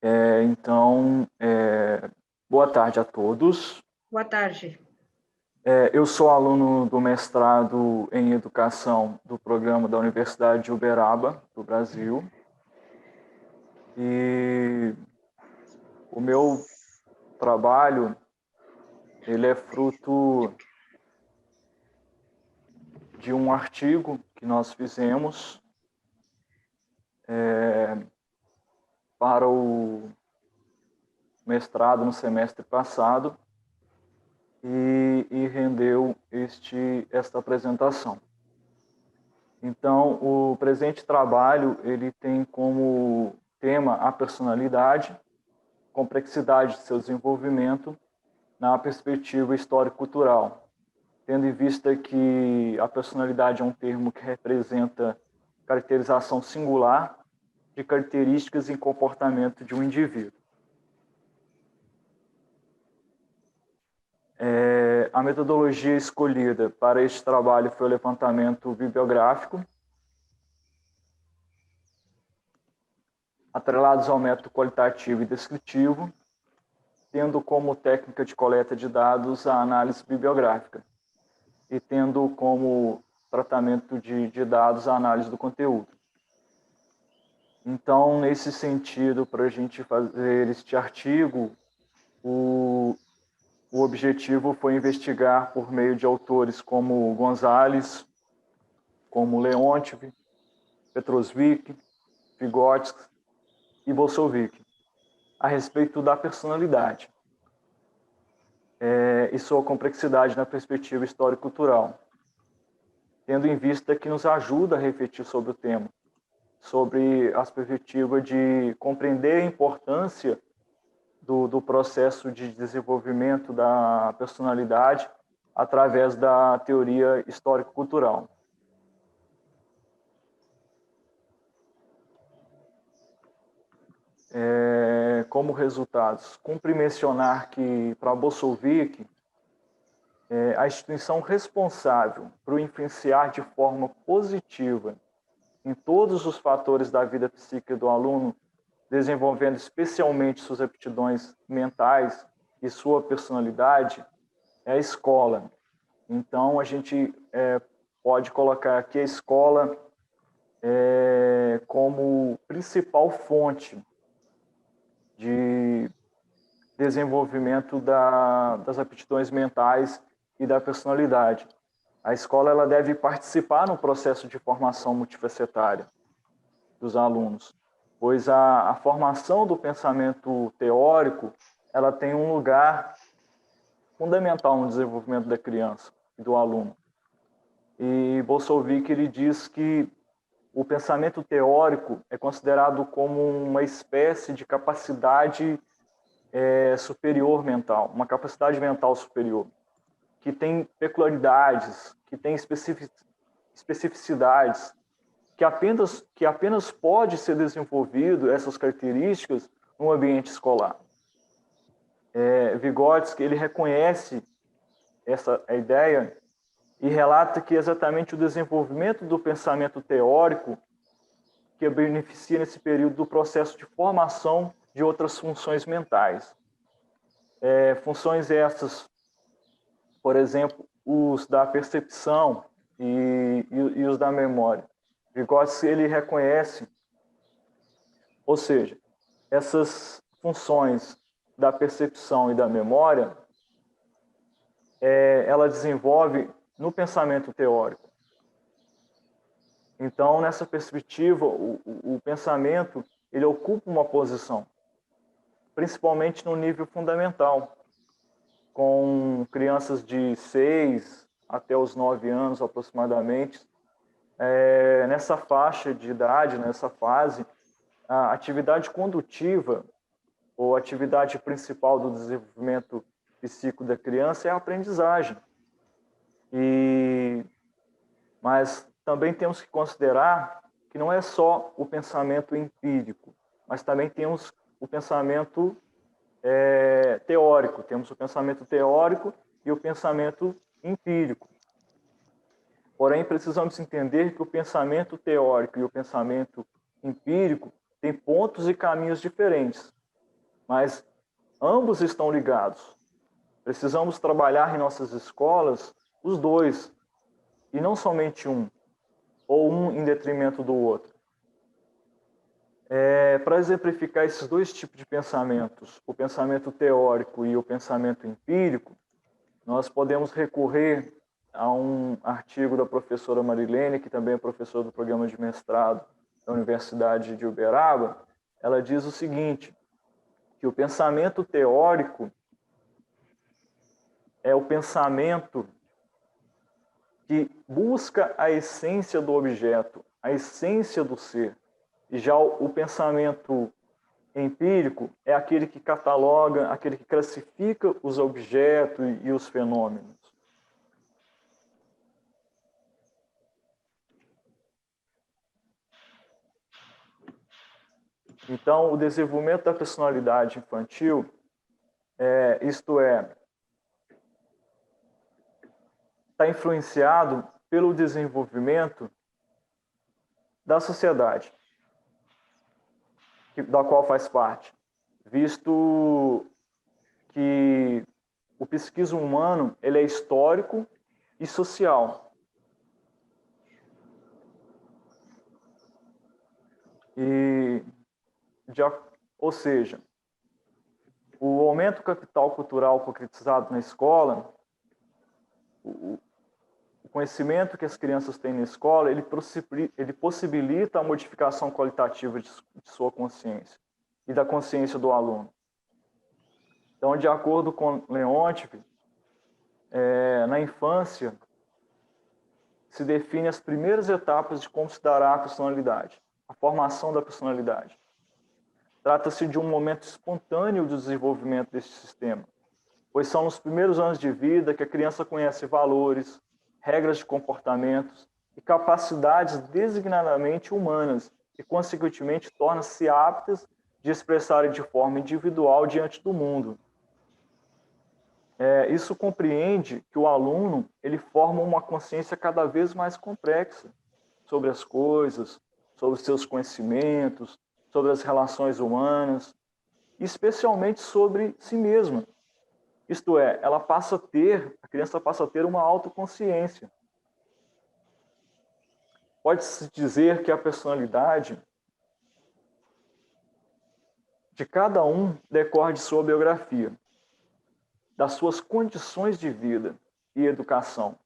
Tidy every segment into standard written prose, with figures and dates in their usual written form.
Então, boa tarde a todos. Boa tarde. Eu sou aluno do mestrado em Educação do programa da Universidade de Uberaba, do Brasil. E o meu trabalho, ele é fruto de um artigo que nós fizemos para o mestrado no semestre passado e rendeu esta apresentação. Então, o presente trabalho ele tem como tema a personalidade, complexidade de seu desenvolvimento na perspectiva histórico-cultural, tendo em vista que a personalidade é um termo que representa caracterização singular de características e comportamento de um indivíduo. A metodologia escolhida para este trabalho foi o levantamento bibliográfico, atrelados ao método qualitativo e descritivo, tendo como técnica de coleta de dados a análise bibliográfica e tendo como tratamento de dados a análise do conteúdo. Então, nesse sentido, para a gente fazer este artigo, o objetivo foi investigar por meio de autores como Gonzalez, como Leontief, Petrosvik, Vygotsky e Bolsovic, a respeito da personalidade e sua complexidade na perspectiva histórico-cultural, tendo em vista que nos ajuda a refletir sobre o tema, sobre as perspectivas de compreender a importância do processo de desenvolvimento da personalidade através da teoria histórico-cultural. Como resultados, cumpre mencionar que, para Bolsovic, a instituição responsável por influenciar de forma positiva em todos os fatores da vida psíquica do aluno, desenvolvendo especialmente suas aptidões mentais e sua personalidade, é a escola. Então, a gente pode colocar aqui a escola como principal fonte de desenvolvimento das aptidões mentais e da personalidade. A escola ela deve participar no processo de formação multifacetária dos alunos, pois a formação do pensamento teórico ela tem um lugar fundamental no desenvolvimento da criança e do aluno. E Bolsovic ele diz que o pensamento teórico é considerado como uma espécie de capacidade superior mental, uma capacidade mental superior, que tem peculiaridades, que tem especificidades, que apenas pode ser desenvolvido essas características no ambiente escolar. Vygotsky ele reconhece essa ideia e relata que exatamente o desenvolvimento do pensamento teórico que beneficia nesse período do processo de formação de outras funções mentais. Funções essas, por exemplo, os da percepção e os da memória. Vygotsky ele reconhece, ou seja, essas funções da percepção e da memória, ela desenvolve no pensamento teórico. Então, nessa perspectiva, o pensamento ele ocupa uma posição, principalmente no nível fundamental, com crianças de 6 até os 9 anos aproximadamente. Nessa faixa de idade, nessa fase, a atividade condutiva ou atividade principal do desenvolvimento psíquico da criança é a aprendizagem. Mas também temos que considerar que não é só o pensamento empírico, mas também temos o pensamento teórico. Temos o pensamento teórico e o pensamento empírico. Porém, precisamos entender que o pensamento teórico e o pensamento empírico têm pontos e caminhos diferentes. mas ambos estão ligados. Precisamos trabalhar em nossas escolas os dois, e não somente um, ou um em detrimento do outro. Para exemplificar esses dois tipos de pensamentos, o pensamento teórico e o pensamento empírico, nós podemos recorrer a um artigo da professora Marilene, que também é professora do programa de mestrado da Universidade de Uberaba. Ela diz o seguinte, que o pensamento teórico é o pensamento que busca a essência do objeto, a essência do ser. E já o pensamento empírico é aquele que cataloga, aquele que classifica os objetos e os fenômenos. Então, o desenvolvimento da personalidade infantil, está influenciado pelo desenvolvimento da sociedade, da qual faz parte, visto que o psiquismo humano ele é histórico e social. Ou seja, o aumento capital cultural concretizado na escola, o conhecimento que as crianças têm na escola, ele possibilita a modificação qualitativa de sua consciência e da consciência do aluno. Então, de acordo com Leontief, na infância, se define as primeiras etapas de como se dará a personalidade, a formação da personalidade. Trata-se de um momento espontâneo do desenvolvimento deste sistema, pois são nos primeiros anos de vida que a criança conhece valores, regras de comportamentos e capacidades designadamente humanas e, consequentemente, tornam-se aptas de expressarem de forma individual diante do mundo. Isso compreende que o aluno ele forma uma consciência cada vez mais complexa sobre as coisas, sobre os seus conhecimentos, sobre as relações humanas, especialmente sobre si mesma. Isto é, a criança passa a ter uma autoconsciência. Pode-se dizer que a personalidade de cada um decorre de sua biografia, das suas condições de vida e educação,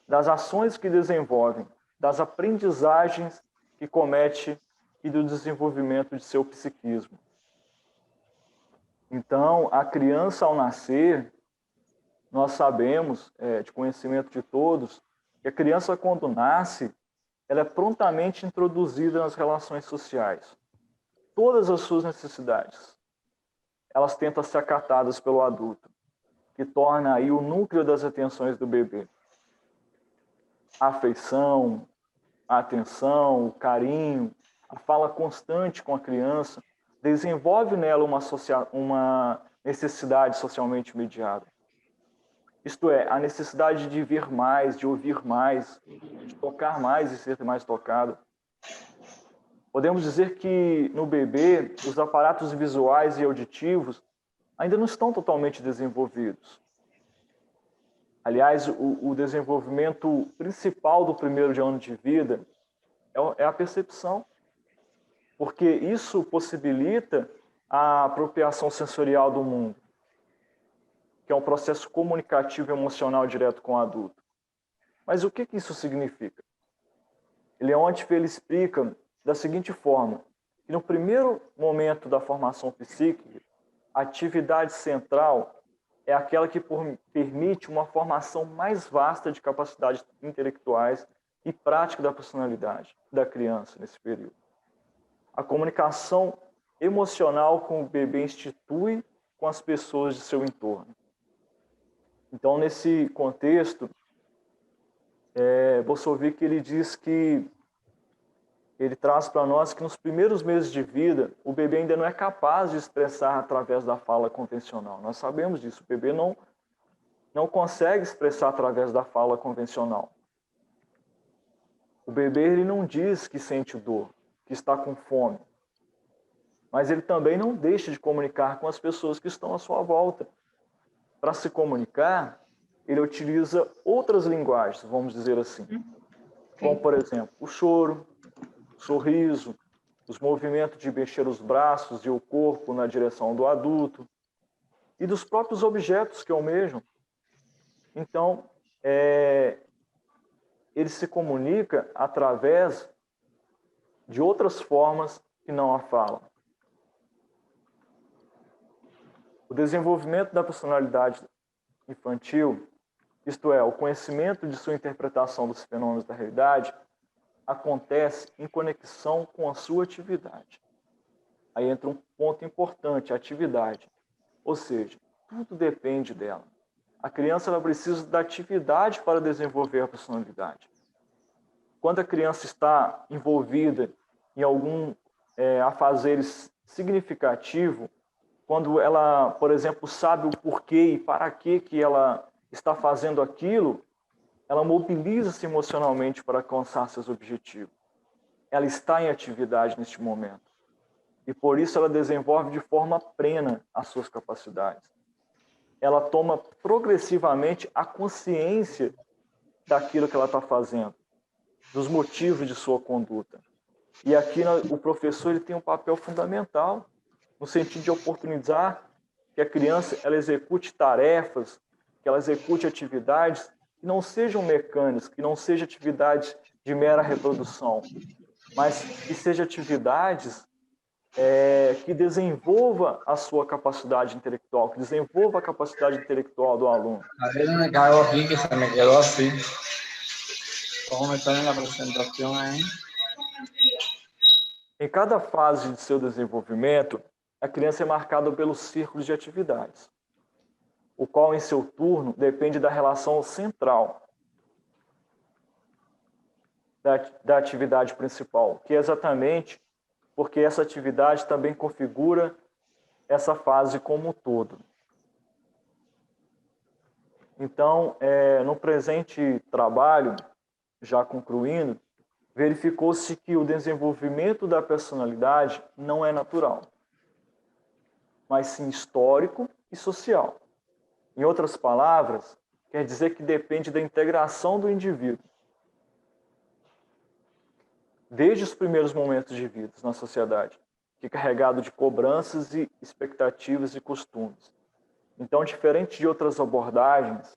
das ações que desenvolvem, das aprendizagens que comete e do desenvolvimento de seu psiquismo. Então, a criança, ao nascer, nós sabemos, de conhecimento de todos, que a criança, quando nasce, ela é prontamente introduzida nas relações sociais. Todas as suas necessidades, elas tentam ser acatadas pelo adulto, que torna aí o núcleo das atenções do bebê. A afeição, a atenção, o carinho, a fala constante com a criança, desenvolve nela uma necessidade socialmente mediada. Isto é, a necessidade de ver mais, de ouvir mais, de tocar mais e ser mais tocado. Podemos dizer que no bebê, os aparatos visuais e auditivos ainda não estão totalmente desenvolvidos. Aliás, o desenvolvimento principal do primeiro ano de vida é a percepção, porque isso possibilita a apropriação sensorial do mundo, que é um processo comunicativo e emocional direto com o adulto. Mas o que isso significa? Leontief ele explica da seguinte forma, que no primeiro momento da formação psíquica, a atividade central é aquela que permite uma formação mais vasta de capacidades intelectuais e prática da personalidade da criança nesse período. A comunicação emocional com o bebê institui com as pessoas de seu entorno. Então, nesse contexto, Bolsovic ele diz que ele traz para nós que nos primeiros meses de vida, o bebê ainda não é capaz de expressar através da fala convencional. Nós sabemos disso, o bebê não consegue expressar através da fala convencional. O bebê ele não diz que sente dor, que está com fome. mas ele também não deixa de comunicar com as pessoas que estão à sua volta. Para se comunicar, ele utiliza outras linguagens, vamos dizer assim, como, por exemplo, o choro, o sorriso, os movimentos de mexer os braços e o corpo na direção do adulto e dos próprios objetos que almejam. Então, ele se comunica através de outras formas que não a fala. O desenvolvimento da personalidade infantil, isto é, o conhecimento de sua interpretação dos fenômenos da realidade, acontece em conexão com a sua atividade. Aí entra um ponto importante, a atividade. Ou seja, tudo depende dela. A criança ela precisa da atividade para desenvolver a personalidade. Quando a criança está envolvida em algum afazer significativo, quando ela, por exemplo, sabe o porquê e para que ela está fazendo aquilo, ela mobiliza-se emocionalmente para alcançar seus objetivos. Ela está em atividade neste momento. E por isso ela desenvolve de forma plena as suas capacidades. Ela toma progressivamente a consciência daquilo que ela está fazendo, dos motivos de sua conduta. E aqui o professor ele tem um papel fundamental no sentido de oportunizar que a criança ela execute tarefas, que ela execute atividades que não sejam mecânicas, que não sejam atividades de mera reprodução, mas que sejam atividades que desenvolva a sua capacidade intelectual, que desenvolva a capacidade intelectual do aluno. A ver, me caigo aquí que se me quedó así. ¿Cómo me está en la presentación ahí? Em cada fase de seu desenvolvimento, a criança é marcada pelos círculos de atividades, o qual, em seu turno, depende da relação central da atividade principal, que é exatamente porque essa atividade também configura essa fase como um todo. Então, no presente trabalho, já concluindo, verificou-se que o desenvolvimento da personalidade não é natural, mas sim histórico e social. Em outras palavras, quer dizer que depende da integração do indivíduo, desde os primeiros momentos de vida na sociedade, que é carregado de cobranças e expectativas e costumes. Então, diferente de outras abordagens,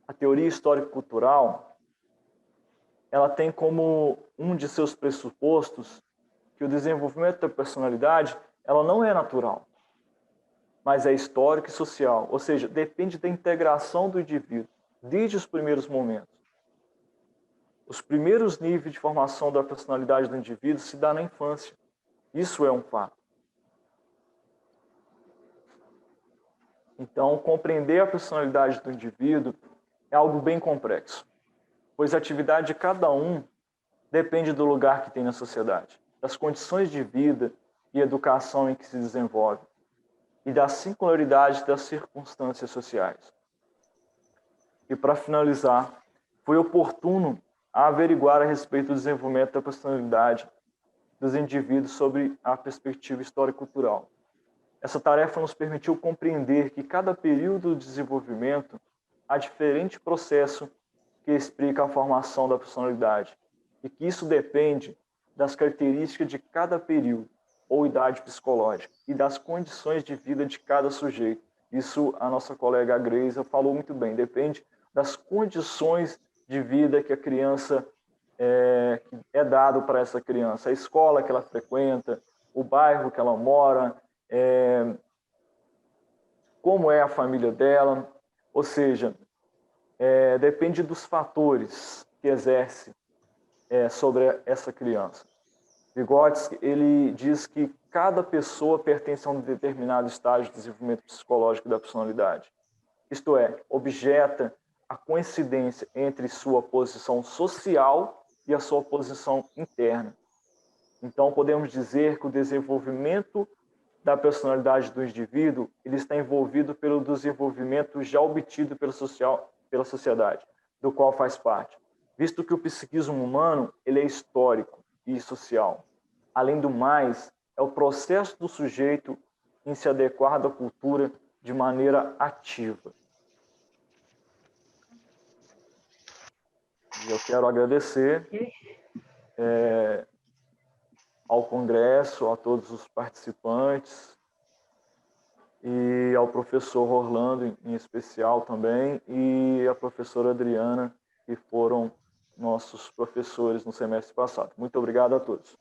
a teoria histórico-cultural ela tem como um de seus pressupostos que o desenvolvimento da personalidade ela não é natural, mas é histórico e social, ou seja, depende da integração do indivíduo desde os primeiros momentos. Os primeiros níveis de formação da personalidade do indivíduo se dá na infância. Isso é um fato. Então, compreender a personalidade do indivíduo é algo bem complexo, pois a atividade de cada um depende do lugar que tem na sociedade, das condições de vida e educação em que se desenvolve e da singularidade das circunstâncias sociais. E para finalizar, foi oportuno averiguar a respeito do desenvolvimento da personalidade dos indivíduos sobre a perspectiva histórico-cultural. Essa tarefa nos permitiu compreender que cada período de desenvolvimento há diferente processo que explica a formação da personalidade e que isso depende das características de cada período ou idade psicológica e das condições de vida de cada sujeito. Isso a nossa colega Greisa falou muito bem, depende das condições de vida que a criança é dado para essa criança, a escola que ela frequenta, o bairro que ela mora, como é a família dela, ou seja, depende dos fatores que exerce sobre essa criança. Vygotsky, ele diz que cada pessoa pertence a um determinado estágio de desenvolvimento psicológico da personalidade. Isto é, objeta a coincidência entre sua posição social e a sua posição interna. Então, podemos dizer que o desenvolvimento da personalidade do indivíduo ele está envolvido pelo desenvolvimento já obtido pela sociedade, do qual faz parte. Visto que o psiquismo humano ele é histórico e social. Além do mais, é o processo do sujeito em se adequar da cultura de maneira ativa. E eu quero agradecer ao Congresso, a todos os participantes e ao professor Orlando, em especial também, e a professora Adriana, que foram nossos professores no semestre passado. Muito obrigado a todos.